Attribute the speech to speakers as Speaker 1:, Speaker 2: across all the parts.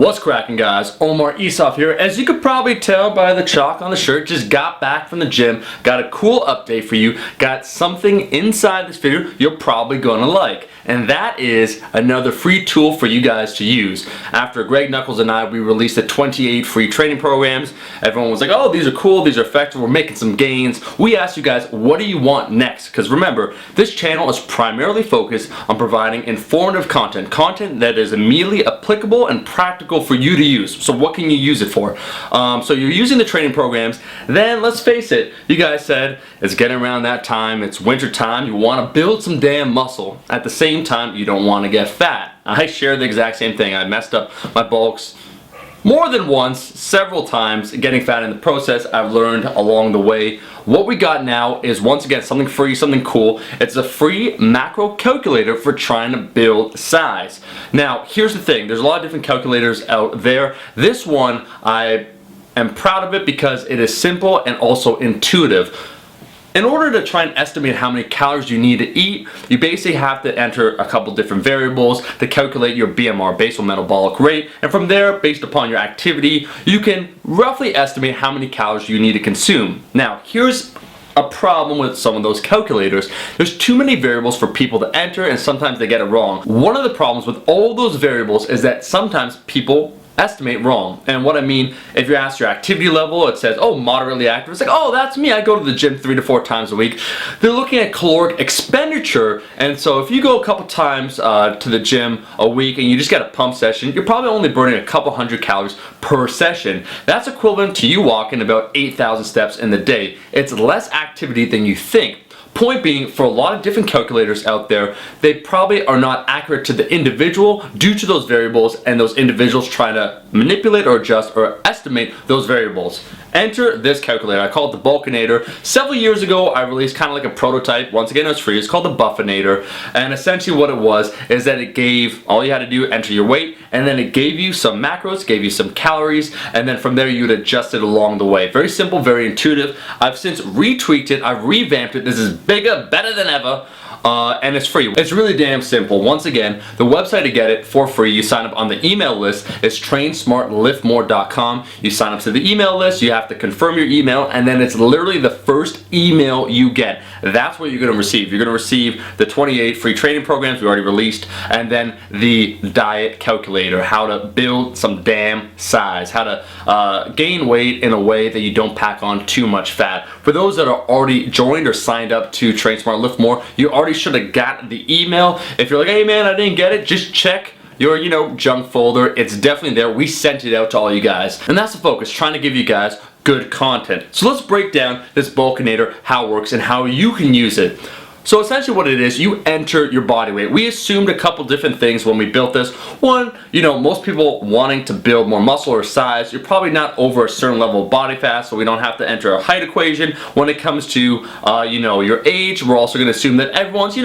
Speaker 1: What's cracking, guys? Omar Isov here. As you could probably tell by the chalk on the shirt, just got back from the gym, got a cool update for you, got something inside this video you're probably gonna like. And that is another free tool for you guys to use. After Greg Knuckles and I, we released the 28 free training programs. Everyone was like, oh, these are cool, these are effective, we're making some gains. We asked you guys, what do you want next? Because remember, this channel is primarily focused on providing informative content that is immediately applicable and practical for you to use. So what can you use it for? So you're using the training programs, then let's face it, you guys said it's getting around that time, it's winter time, you want to build some damn muscle. At the same time, you don't want to get fat. I share the exact same thing. I messed up my bulks more than once, several times, getting fat in the process. I've learned along the way. What we got now is, once again, something free, something cool. It's a free macro calculator for trying to build size. Now, here's the thing. There's a lot of different calculators out there. This one, I am proud of it because it is simple and also intuitive. In order to try and estimate how many calories you need to eat, you basically have to enter a couple different variables to calculate your BMR, basal metabolic rate, and from there, based upon your activity, you can roughly estimate how many calories you need to consume. Now, here's a problem with some of those calculators. There's too many variables for people to enter, and sometimes they get it wrong. One of the problems with all those variables is that sometimes people estimate wrong. And what I mean, if you ask your activity level, it says, oh, moderately active. It's like, oh, that's me. I go to the gym 3 to 4 times a week. They're looking at caloric expenditure, and so if you go a couple times to the gym a week and you just get a pump session, you're probably only burning a couple hundred calories per session. That's equivalent to you walking about 8,000 steps in the day. It's less activity than you think. Point being, for a lot of different calculators out there, they probably are not accurate to the individual due to those variables, and those individuals trying to manipulate or adjust or estimate those variables. Enter this calculator. I call it the Bulcan-nator. Several years ago, I released kind of like a prototype. Once again, it's free. It's called the Bulcan-nator. And essentially what it was is that it gave, all you had to do, enter your weight, and then it gave you some macros, gave you some calories, and then from there you would adjust it along the way. Very simple, very intuitive. I've since retweaked it. I've revamped it. This is bigger, better than ever. And it's free. It's really damn simple. Once again, the website to get it for free, you sign up on the email list. It's trainsmartliftmore.com. You sign up to the email list, you have to confirm your email, and then it's literally the first email you get. That's what you're going to receive. You're going to receive the 28 free training programs we already released, and then the diet calculator, how to build some damn size, how to gain weight in a way that you don't pack on too much fat. For those that are already joined or signed up to Train Smart Lift More, you already should have got the email. If you're like, hey man, I didn't get it, just check your, junk folder. It's definitely there. We sent it out to all you guys. And that's the focus, trying to give you guys good content. So let's break down this Bulcan-nator, how it works and how you can use it. So essentially what it is, you enter your body weight. We assumed a couple different things when we built this. One, most people wanting to build more muscle or size, you're probably not over a certain level of body fat, so we don't have to enter a height equation. When it comes to, your age, we're also going to assume that everyone's,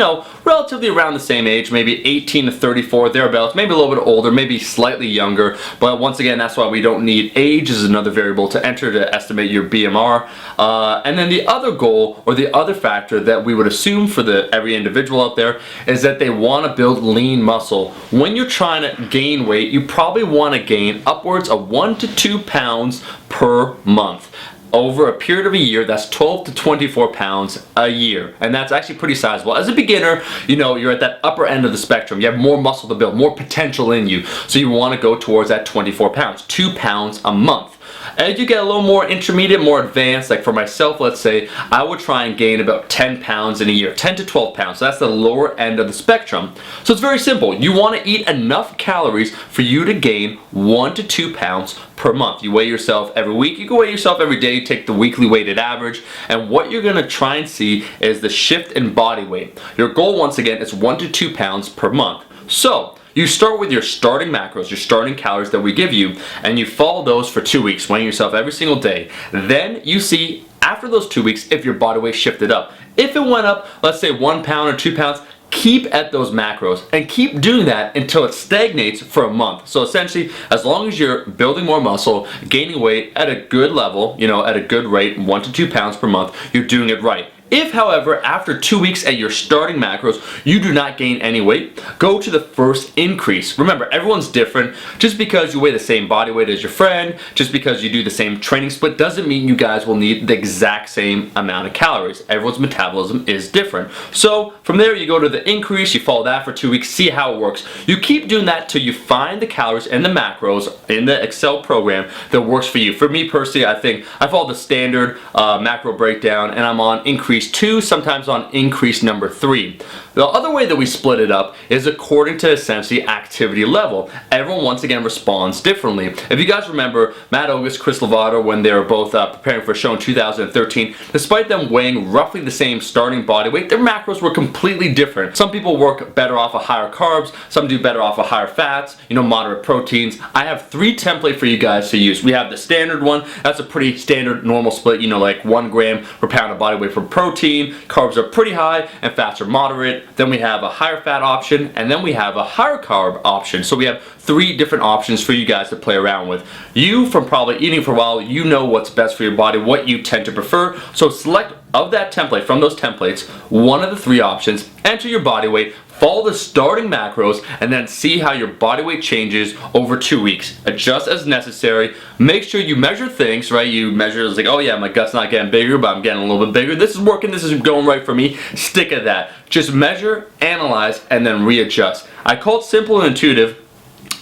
Speaker 1: relatively around the same age, maybe 18 to 34, thereabouts, maybe a little bit older, maybe slightly younger. But once again, that's why we don't need age as another variable to enter to estimate your BMR. And then the other goal, or the other factor that we would assume for every individual out there, is that they want to build lean muscle. When you're trying to gain weight, you probably want to gain upwards of 1 to 2 pounds per month. Over a period of a year, that's 12 to 24 pounds a year, and that's actually pretty sizable. As a beginner, you're at that upper end of the spectrum. You have more muscle to build, more potential in you, so you want to go towards that 24 pounds, 2 pounds a month. As you get a little more intermediate, more advanced, like for myself, let's say, I would try and gain about 10 pounds in a year, 10 to 12 pounds. So that's the lower end of the spectrum. So it's very simple. You want to eat enough calories for you to gain 1 to 2 pounds per month. You weigh yourself every week, you can weigh yourself every day, you take the weekly weighted average, and what you're going to try and see is the shift in body weight. Your goal, once again, is 1 to 2 pounds per month. So you start with your starting macros, your starting calories that we give you, and you follow those for 2 weeks, weighing yourself every single day. Then you see, after those 2 weeks, if your body weight shifted up. If it went up, let's say 1 pound or 2 pounds, keep at those macros and keep doing that until it stagnates for a month. So essentially, as long as you're building more muscle, gaining weight at a good level, at a good rate, 1 to 2 pounds per month, you're doing it right. If, however, after 2 weeks at your starting macros, you do not gain any weight, go to the first increase. Remember, everyone's different. Just because you weigh the same body weight as your friend, just because you do the same training split, doesn't mean you guys will need the exact same amount of calories. Everyone's metabolism is different. So from there, you go to the increase, you follow that for 2 weeks, see how it works. You keep doing that till you find the calories and the macros in the Excel program that works for you. For me personally, I think I follow the standard macro breakdown, and I'm on increase 2, sometimes on increase number 3. The other way that we split it up is according to essentially activity level. Everyone once again responds differently. If you guys remember Matt Ogus, Chris Lovato, when they were both preparing for a show in 2013, despite them weighing roughly the same starting body weight, their macros were completely different. Some people work better off of higher carbs, some do better off of higher fats, moderate proteins. I have 3 templates for you guys to use. We have the standard one. That's a pretty standard normal split, like 1 gram per pound of body weight for protein. Carbs are pretty high and fats are moderate. Then we have a higher fat option, and then we have a higher carb option. So we have 3 different options for you guys to play around with. You, from probably eating for a while, you know what's best for your body, what you tend to prefer. So select of that template, from those templates, one of the 3 options, enter your body weight, follow the starting macros, and then see how your body weight changes over 2 weeks. Adjust as necessary. Make sure you measure things, right? You measure, it's like, oh yeah, my gut's not getting bigger, but I'm getting a little bit bigger. This is working, this is going right for me. Stick at that. Just measure, analyze, and then readjust. I call it simple and intuitive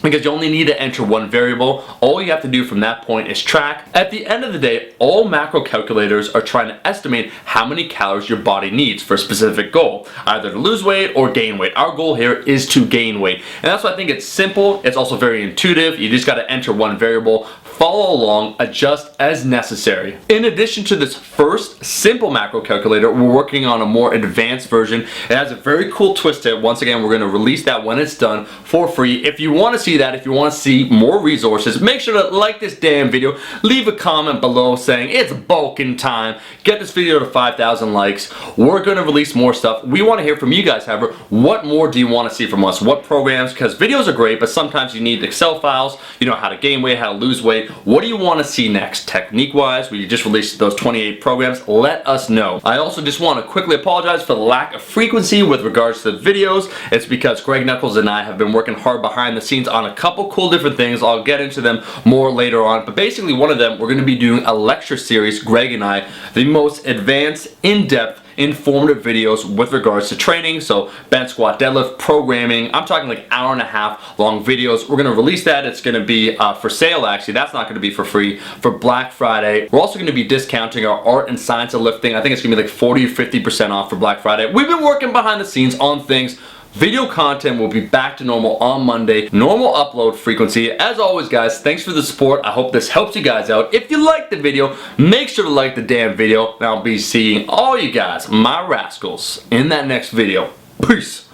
Speaker 1: because you only need to enter 1 variable. All you have to do from that point is track. At the end of the day, all macro calculators are trying to estimate how many calories your body needs for a specific goal, either to lose weight or gain weight. Our goal here is to gain weight. And that's why I think it's simple. It's also very intuitive. You just got to enter 1 variable, follow along, adjust as necessary. In addition to this first simple macro calculator, we're working on a more advanced version. It has a very cool twist to it. Once again, we're going to release that when it's done for free. If you want to see that, if you want to see more resources, make sure to like this damn video, leave a comment below saying it's Bulcan time, get this video to 5,000 likes. We're going to release more stuff. We want to hear from you guys, however. What more do you want to see from us? What programs? Because videos are great, but sometimes you need Excel files, how to gain weight, how to lose weight. What do you want to see next? Technique-wise, we just released those 28 programs. Let us know. I also just want to quickly apologize for the lack of frequency with regards to the videos. It's because Greg Knuckles and I have been working hard behind the scenes on a couple cool different things. I'll get into them more later on. But basically, one of them, we're going to be doing a lecture series, Greg and I, the most advanced, in-depth, informative videos with regards to training, so bench, squat, deadlift, programming. I'm talking like hour-and-a-half long videos. We're going to release that. It's going to be for sale, actually. That's not going to be for free, for Black Friday. We're also going to be discounting our art and science of lifting. I think it's going to be like 40 or 50% off for Black Friday. We've been working behind the scenes on things. Video content will be back to normal on Monday. Normal upload frequency. As always, guys, thanks for the support. I hope this helps you guys out. If you liked the video, make sure to like the damn video. And I'll be seeing all you guys, my rascals, in that next video. Peace.